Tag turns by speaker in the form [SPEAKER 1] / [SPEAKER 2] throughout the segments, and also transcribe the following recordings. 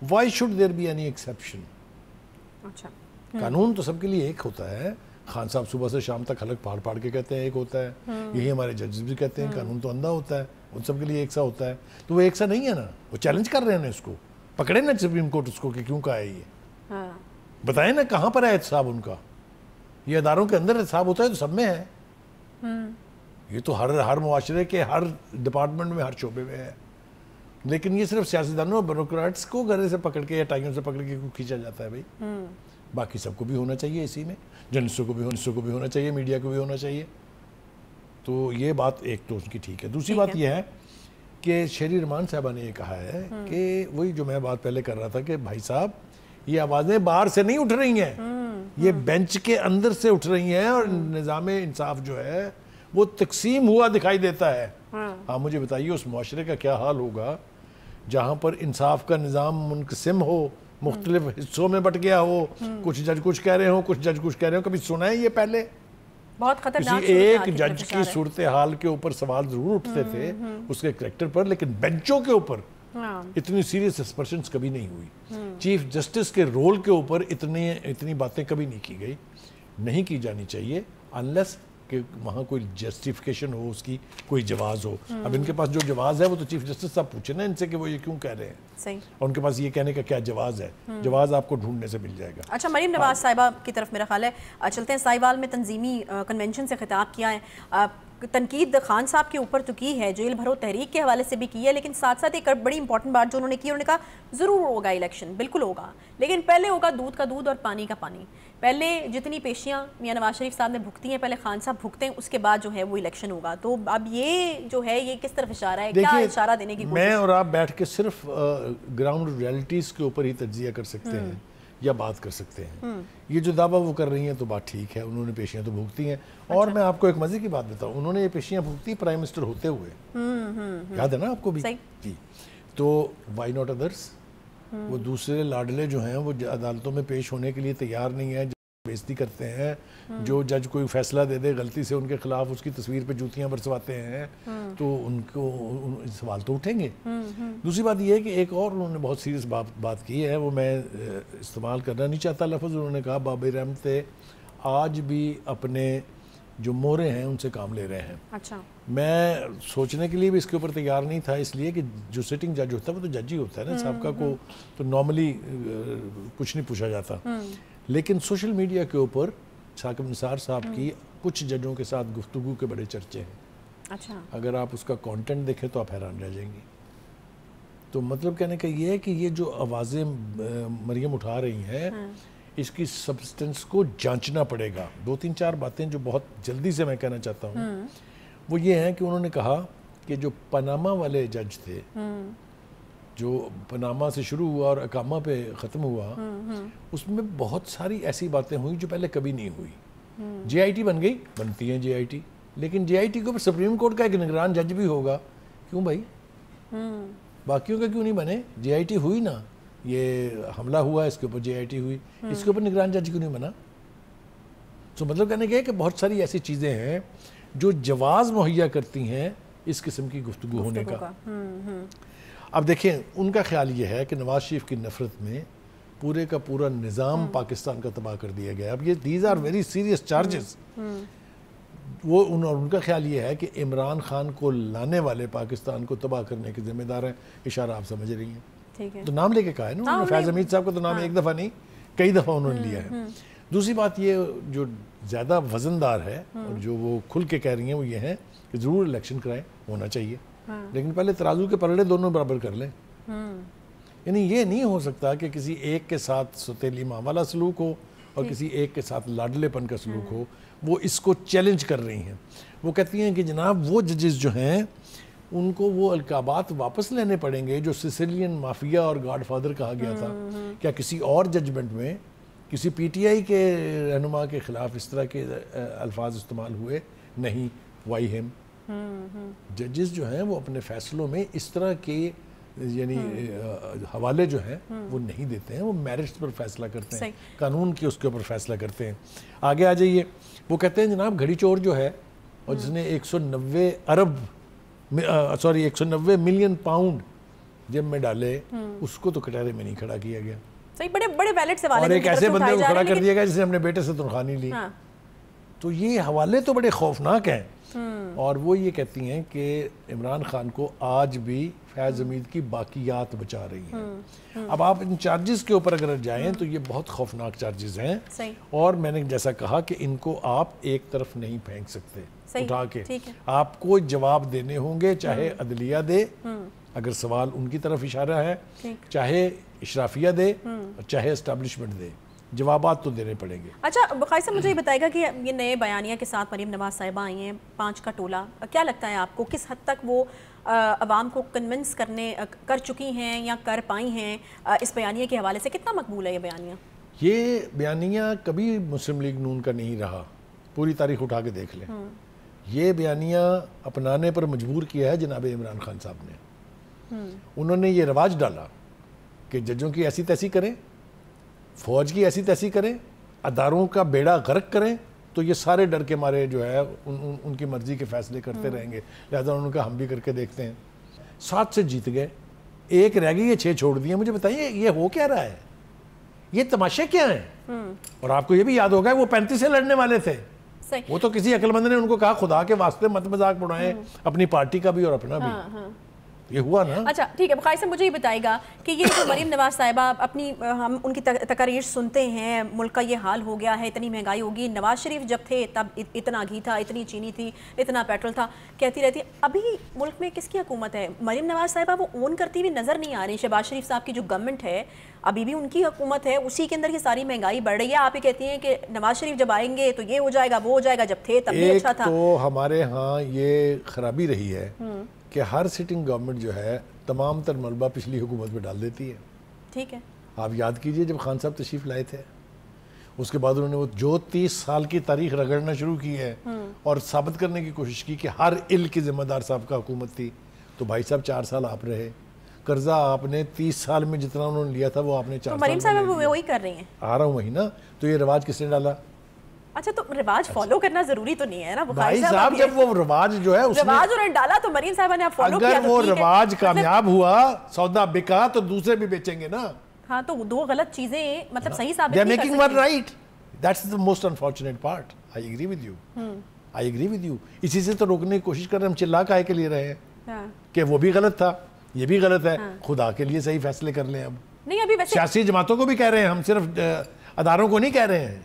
[SPEAKER 1] Y should there be any exception?
[SPEAKER 2] اچھا
[SPEAKER 1] قانون تو سب کے لیے ایک ہوتا ہے. خان صاحب صبح سے شام تک حلق پھاڑ پھاڑ کے کہتے ہیں ایک ہوتا ہے, یہی ہمارے ججز بھی کہتے ہیں قانون تو اندھا ہوتا ہے, ان سب کے لیے ایک سا ہوتا ہے. تو وہ ایک سا نہیں ہے نا, وہ چیلنج کر رہے ہیں اس کو, پکڑے نا سپریم کورٹ اس کو کہ کیوں کہا ہے یہ, بتائیں نا کہاں پر ہے احتساب ان کا. یہ اداروں کے اندر احتساب ہوتا ہے تو سب میں ہے, یہ تو ہر معاشرے کے ہر ڈپارٹمنٹ میں ہر شعبے میں ہے. لیکن یہ صرف سیاستدانوں اور بیوروکریٹس کو گلے سے پکڑ کے یا ٹائیوں سے پکڑ کے کھینچا جاتا ہے بھائی. باقی سب کو بھی ہونا چاہیے اسی میں, جرنلسٹوں کو بھی ہونا چاہیے, میڈیا کو بھی ہونا چاہیے. تو یہ بات ایک تو اس کی ٹھیک ہے. دوسری بات یہ ہے کہ شہری رحمان صاحبہ نے یہ کہا ہے کہ وہی جو میں بات پہلے کر رہا تھا کہ بھائی صاحب یہ آوازیں باہر سے نہیں اٹھ رہی ہیں, یہ بینچ کے اندر سے اٹھ رہی ہیں, اور نظام انصاف جو ہے وہ تقسیم ہوا دکھائی دیتا ہے. ہاں مجھے بتائیے اس معاشرے کا کیا حال ہوگا جہاں پر انصاف کا نظام منقسم ہو, مختلف حصوں میں بٹ گیا ہو, کچھ جج کچھ کہہ رہے ہوں, کچھ جج کچھ کہہ رہے ہوں. کبھی سنا ہے یہ پہلے؟
[SPEAKER 2] بہت خطرناک
[SPEAKER 1] کسی ایک جج کی صورتحال کے اوپر سوال ضرور اٹھتے تھے اس کے کریکٹر پر, لیکن بینچوں کے اوپر اتنی سیریس ایکسپریشنز کبھی نہیں ہوئی. چیف جسٹس کے رول کے اوپر اتنی باتیں کبھی نہیں کی گئی, نہیں کی جانی چاہیے انلیس کہ وہاں کوئی جسٹیفیکیشن ہو, اس کی کوئی جواز ہو. اب ان کے پاس جو جواز ہے وہ تو چیف جسٹس صاحب پوچھیں نا ان سے کہ وہ یہ کیوں کہہ رہے ہیں, اور ان کے پاس یہ کہنے کا کیا جواز ہے. جواز آپ کو ڈھونڈنے سے مل جائے گا.
[SPEAKER 2] اچھا مریم نواز صاحبہ کی طرف میرا خیال ہے چلتے ہیں. سائیوال میں تنظیمی کنونشن سے خطاب کیا ہے, تنقید خان صاحب کے اوپر تو کی ہے, جیل بھرو تحریک کے حوالے سے بھی کی ہے, لیکن ساتھ ساتھ ایک بڑی امپورٹنٹ بات جو انہوں نے کی, انہوں نے کہا ضرور ہوگا الیکشن, بالکل ہوگا, لیکن پہلے ہوگا دودھ کا دودھ اور پانی کا پانی. پہلے جتنی پیشیاں میاں نواز شریف صاحب نے بھگتی ہیں پہلے خان صاحب بھگتے ہیں, اس کے بعد جو ہے وہ الیکشن ہوگا. تو اب یہ جو ہے یہ کس طرف اشارہ ہے, کیا اشارہ دینے کی کوشش؟
[SPEAKER 1] میں اور آپ بیٹھ کے صرف گراؤنڈ ریالٹیز کے اوپر ہی تجزیہ کر سکتے ہیں یا بات کر سکتے ہیں. یہ جو دعویٰ وہ کر رہی ہیں تو بات ٹھیک ہے, انہوں نے پیشیاں تو بھگتی ہیں. اور میں آپ کو ایک مزے کی بات بتاؤں, انہوں نے یہ پیشیاں بھگتی پرائم منسٹر ہوتے ہوئے, یاد ہے نا آپ کو بھی جی. تو وائی ناٹ ادرس؟ وہ دوسرے لاڈلے جو ہیں وہ عدالتوں میں پیش ہونے کے لیے تیار نہیں ہیں, بےزتی کرتے ہیں. جو جج کوئی فیصلہ دے دے غلطی سے ان کے خلاف اس کی تصویر پہ جوتیاں برسواتے ہیں, تو ان کو سوال تو اٹھیں گے. دوسری بات یہ ہے کہ ایک اور انہوں نے بہت سیریس بات کی ہے, وہ میں استعمال کرنا نہیں چاہتا لفظ. انہوں نے کہا بابر احمد آج بھی اپنے جو مورے ہیں ان سے کام لے رہے ہیں.
[SPEAKER 2] اچھا,
[SPEAKER 1] میں سوچنے کے لیے بھی اس کے اوپر تیار نہیں تھا, اس لیے کہ جو سٹنگ جج ہوتا ہے وہ تو جج ہی ہوتا ہے نا, سابقہ کو تو نارملی کچھ نہیں پوچھا جاتا. لیکن سوشل میڈیا کے اوپر ثاقب نثار صاحب کی کچھ ججوں کے ساتھ گفتگو کے بڑے چرچے ہیں.
[SPEAKER 2] اچھا,
[SPEAKER 1] اگر آپ اس کا کانٹینٹ دیکھیں تو آپ حیران رہ جائیں گے. تو مطلب کہنے کا یہ ہے کہ یہ جو آوازیں مریم اٹھا رہی ہیں اس کی سبسٹنس کو جانچنا پڑے گا. 2-3-4 باتیں جو بہت جلدی سے میں کہنا چاہتا ہوں وہ یہ ہیں کہ انہوں نے کہا کہ جو پاناما والے جج تھے, جو پاناما سے شروع ہوا اور اقامہ پہ ختم ہوا, اس میں بہت ساری ایسی باتیں ہوئیں جو پہلے کبھی نہیں ہوئی. جے آئی ٹی بن گئی, بنتی ہیں جے آئی ٹی, لیکن جے آئی ٹی کے اوپر سپریم کورٹ کا ایک نگران جج بھی ہوگا. کیوں بھائی, باقیوں کا کیوں نہیں بنے؟ جے آئی ٹی ہوئی نا, یہ حملہ ہوا اس کے اوپر جے آئی ٹی ہوئی, اس کے اوپر نگران جج کیوں نہیں بنا؟ تو مطلب کہنے کے کہ بہت ساری ایسی چیزیں ہیں جو جواز مہیا کرتی ہیں اس قسم کی گفتگو ہونے کا. اب دیکھیں ان کا خیال یہ ہے کہ نواز شریف کی نفرت میں پورے کا پورا نظام پاکستان کا تباہ کر دیا گیا. اب یہ these are very serious charges. وہ ان کا خیال یہ ہے کہ عمران خان کو لانے والے پاکستان کو تباہ کرنے کے ذمہ دار ہیں. اشارہ آپ سمجھ رہی ہیں, تو نام لے کے کہا ہے نا فیض حمید صاحب کا, تو نام ایک دفعہ نہیں کئی دفعہ انہوں نے لیا ہے. دوسری بات یہ جو زیادہ وزندار ہے اور جو وہ کھل کے کہہ رہی ہیں وہ یہ ہے کہ ضرور الیکشن کرائیں, ہونا چاہیے, لیکن پہلے ترازو کے پلڑے دونوں برابر کر لیں. یعنی یہ نہیں ہو سکتا کہ کسی ایک کے ساتھ ستیلی ماں والا سلوک ہو اور کسی ایک کے ساتھ لاڈلے پن کا سلوک ہو. وہ اس کو چیلنج کر رہی ہیں. وہ کہتی ہیں کہ جناب وہ ججز جو ہیں ان کو وہ القابات واپس لینے پڑیں گے جو سسیلین مافیا اور گاڈ فادر کہا گیا تھا. کیا کسی اور ججمنٹ میں کسی پی ٹی آئی کے رہنما کے خلاف اس طرح کے الفاظ استعمال ہوئے؟ نہیں. وائی ہم ججز جو ہیں وہ اپنے فیصلوں میں اس طرح کے یعنی حوالے جو ہیں وہ نہیں دیتے ہیں, وہ میرٹس پر فیصلہ کرتے ہیں, قانون کے اس کے اوپر فیصلہ کرتے ہیں. آگے آ جائیے. وہ کہتے ہیں جناب گھڑی چور جو ہے اور جس نے 190 ملین پاؤنڈ جب میں ڈالے اس کو تو کٹہرے میں نہیں کھڑا کیا گیا.
[SPEAKER 2] صحیح, بڑے بڑے ویلڈ سوال
[SPEAKER 1] اور ایک ایسے بندے کو کھڑا کر دیا گیا جس نے اپنے بیٹے سے تنخواہ نہیں لی. تو یہ حوالے تو بڑے خوفناک ہیں. اور وہ یہ کہتی ہیں کہ عمران خان کو آج بھی فیض حمید کی باقیات بچا رہی ہیں. اب آپ ان چارجز کے اوپر اگر جائیں تو یہ بہت خوفناک چارجز ہیں, اور میں نے جیسا کہا کہ ان کو آپ ایک طرف نہیں پھینک سکتے اٹھا کے. آپ کو جواب دینے ہوں گے, چاہے عدلیہ دے اگر سوال ان کی طرف اشارہ ہے, چاہے اشرافیہ دے, چاہے اسٹیبلشمنٹ دے, جوابات تو دینے پڑیں گے.
[SPEAKER 2] اچھا بقائی صاحب, مجھے یہ بتائے گا کہ یہ نئے بیانیہ کے ساتھ مریم نواز صاحبہ آئی ہیں, 5 کا ٹولہ, کیا لگتا ہے آپ کو کس حد تک وہ عوام کو کنونس کر چکی ہیں یا کر پائی ہیں اس بیانیہ کے حوالے سے؟ کتنا مقبول ہے یہ بیانیہ؟
[SPEAKER 1] یہ بیانیہ کبھی مسلم لیگ نون کا نہیں رہا, پوری تاریخ اٹھا کے دیکھ لیں. یہ بیانیہ اپنانے پر مجبور کیا ہے جناب عمران خان صاحب نے. انہوں نے یہ رواج ڈالا کہ ججوں کی ایسی تیسی کریں, فوج کی ایسی تیسی کریں, اداروں کا بیڑا غرق کریں, تو یہ سارے ڈر کے مارے جو ہے ان کی مرضی کے فیصلے کرتے رہیں گے. لہذا انہوں نے کہا ہم بھی کر کے دیکھتے ہیں. 7 سے جیت گئے, 1 رہ گئی, یہ 6 چھوڑ دیے. مجھے بتائیے یہ ہو کیا رہا ہے, یہ تماشے کیا ہیں؟ اور آپ کو یہ بھی یاد ہوگا وہ 35 سے لڑنے والے تھے. وہ تو کسی عقل مند نے ان کو کہا خدا کے واسطے مت مذاق بڑھائیں, اپنی پارٹی کا بھی اور اپنا بھی. یہ ہوا نا.
[SPEAKER 2] اچھا ٹھیک ہے, بقائی صاحب مجھے یہ بتائے گا کہ یہ جو مریم نواز صاحبہ اپنی, ہم ان کی تقاریر سنتے ہیں, ملک کا یہ حال ہو گیا ہے, اتنی مہنگائی ہوگی, نواز شریف جب تھے تب اتنا گھی تھا, اتنی چینی تھی, اتنا پیٹرول تھا, کہتی رہتی. ابھی ملک میں کس کی حکومت ہے؟ مریم نواز صاحبہ وہ اون کرتی ہوئی نظر نہیں آ رہی. شہباز شریف صاحب کی جو گورنمنٹ ہے ابھی بھی ان کی حکومت ہے, اسی کے اندر یہ ساری مہنگائی بڑھ رہی ہے. آپ یہ کہتی ہیں کہ نواز شریف جب آئیں گے تو یہ ہو جائے گا, وہ ہو جائے گا, جب تھے تب بھی اچھا تھا.
[SPEAKER 1] تو ہمارے ہاں یہ خرابی رہی ہے کہ ہر سٹنگ گورنمنٹ جو ہے تمام تر ملبہ پچھلی حکومت میں ڈال دیتی ہے.
[SPEAKER 2] ٹھیک ہے,
[SPEAKER 1] آپ یاد کیجئے جب خان صاحب تشریف لائے تھے, اس کے بعد انہوں نے وہ جو 30 سال کی تاریخ رگڑنا شروع کی ہے اور ثابت کرنے کی کوشش کی کہ ہر عل کی ذمہ دار صاحب کا حکومت تھی. تو بھائی صاحب 4 سال آپ رہے, قرضہ آپ نے 30 سال میں جتنا انہوں نے لیا تھا وہ آپ نے 4 سال میں
[SPEAKER 2] مریم صاحب وہی کر رہی ہیں.
[SPEAKER 1] آ رہا ہوں وہی نا. تو یہ رواج کس نے ڈالا؟
[SPEAKER 2] اچھا تو رواج فالو کرنا ضروری تو نہیں ہے نا
[SPEAKER 1] بھائی صاحب, جب وہ رواج جو ہے
[SPEAKER 2] رواج انہوں نے ڈالا تو مریم صاحبہ نے فالو کیا.
[SPEAKER 1] اگر وہ رواج کامیاب ہوا, سودا بکا, تو دوسرے بھی بیچیں گے نا.
[SPEAKER 2] ہاں تو 2 غلط چیزیں مطلب صحیح ثابت نہیں کر سکتی.
[SPEAKER 1] They are making one right. That's the most unfortunate part. I agree with you. I agree with you. اسی سے تو روکنے کی کوشش کر رہے ہیں. ہم چلا کہے کے لیے رہے ہیں کہ وہ بھی غلط تھا, یہ بھی غلط ہے. خدا کے لیے صحیح فیصلے کر لیں. اب
[SPEAKER 2] نہیں, ابھی ویسے
[SPEAKER 1] سیاسی جماعتوں کو بھی کہہ رہے ہیں, ہم صرف اداروں کو نہیں کہہ رہے ہیں.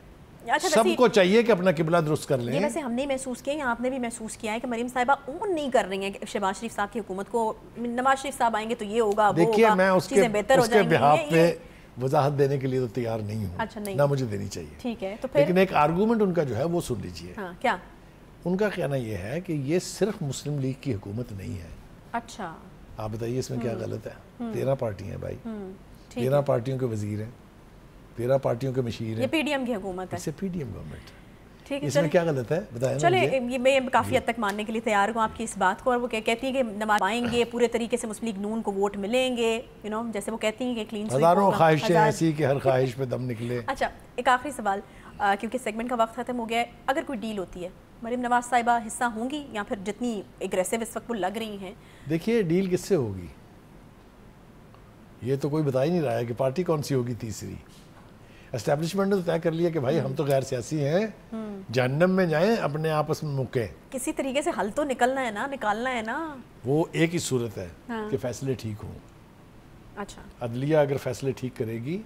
[SPEAKER 1] سب کو چاہیے کہ اپنا قبلہ درست کر لیں.
[SPEAKER 2] یہ ویسے ہم نے محسوس کیا یا آپ نے بھی محسوس کیا ہے کہ مریم صاحبہ اون نہیں کر رہی ہیں شہباز شریف صاحب کی حکومت کو. نواز شریف صاحب آئیں گے تو یہ ہوگا, وہ
[SPEAKER 1] دیکھیے میں اس کے بہاف
[SPEAKER 2] گی.
[SPEAKER 1] پہ وضاحت دینے کے لیے تو تیار نہیں ہوں.
[SPEAKER 2] اچھا نہیں,
[SPEAKER 1] نہ مجھے دینی چاہیے.
[SPEAKER 2] ٹھیک ہے, تو
[SPEAKER 1] لیکن ایک آرگومنٹ ان کا جو ہے وہ سن لیجئے.
[SPEAKER 2] ہاں کیا
[SPEAKER 1] ان کا کہنا یہ ہے کہ یہ صرف مسلم لیگ کی حکومت نہیں ہے.
[SPEAKER 2] اچھا
[SPEAKER 1] آپ بتائیے اس میں کیا غلط ہے؟ 13 پارٹیاں ہیں بھائی, 13 پارٹیوں کے وزیر ہیں, 13 پارٹیوں کے مشیر ہیں.
[SPEAKER 2] یہ پی ڈی ایم کی حکومت ہے.
[SPEAKER 1] اسے پی ڈی ایم گورنمنٹ.
[SPEAKER 2] ٹھیک ہے,
[SPEAKER 1] اس میں کیا غلط ہے بتائیں.
[SPEAKER 2] چلے میں کافی حد تک ماننے کے لیے تیار ہوں آپ کی اس بات کو. اور وہ کہتی ہیں کہ نواز آئیں گے, پورے طریقے سے مسلم لیگ نون کو ووٹ ملیں گے, جیسے وہ کہتی ہیں کہ کلین سویپ.
[SPEAKER 1] ہزاروں خواہشیں ایسی کہ ہر خواہش پہ دم نکلے.
[SPEAKER 2] اچھا ایک آخری سوال, کیونکہ سیگمنٹ کا وقت ختم ہو گیا ہے. اگر کوئی ڈیل ہوتی ہے, مریم نواز صاحبہ حصہ ہوں گی یا پھر جتنی اگریسو اس وقت وہ لگ رہی ہیں؟
[SPEAKER 1] دیکھیے ڈیل کس سے ہوگی یہ تو کوئی بتا ہی نہیں رہا ہے کہ پارٹی کون سی ہوگی تیسری. اسٹیبلشمنٹ نے تو طے کر لیا کہ بھائی ہم تو غیر سیاسی ہیں, جہنم میں جائیں, اپنے آپس میں مکیں.
[SPEAKER 2] کسی طریقے سے حل تو نکالنا ہے نا.
[SPEAKER 1] وہ ایک ہی صورت ہے کہ فیصلے ٹھیک ہوں.
[SPEAKER 2] اچھا
[SPEAKER 1] عدلیہ اگر فیصلے ٹھیک کرے گی,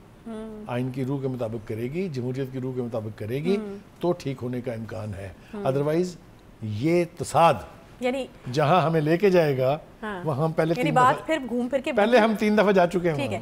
[SPEAKER 1] آئین کی روح کے مطابق کرے گی, جمہوریت کی روح کے مطابق کرے گی, تو ٹھیک ہونے کا امکان ہے. ادروائز یہ تصاد
[SPEAKER 2] یعنی
[SPEAKER 1] جہاں ہمیں لے کے جائے گا وہاں ہم پہلے
[SPEAKER 2] بات پھر گھوم پھر کے
[SPEAKER 1] پہلے ہم 3 دفعہ جا چکے ہیں.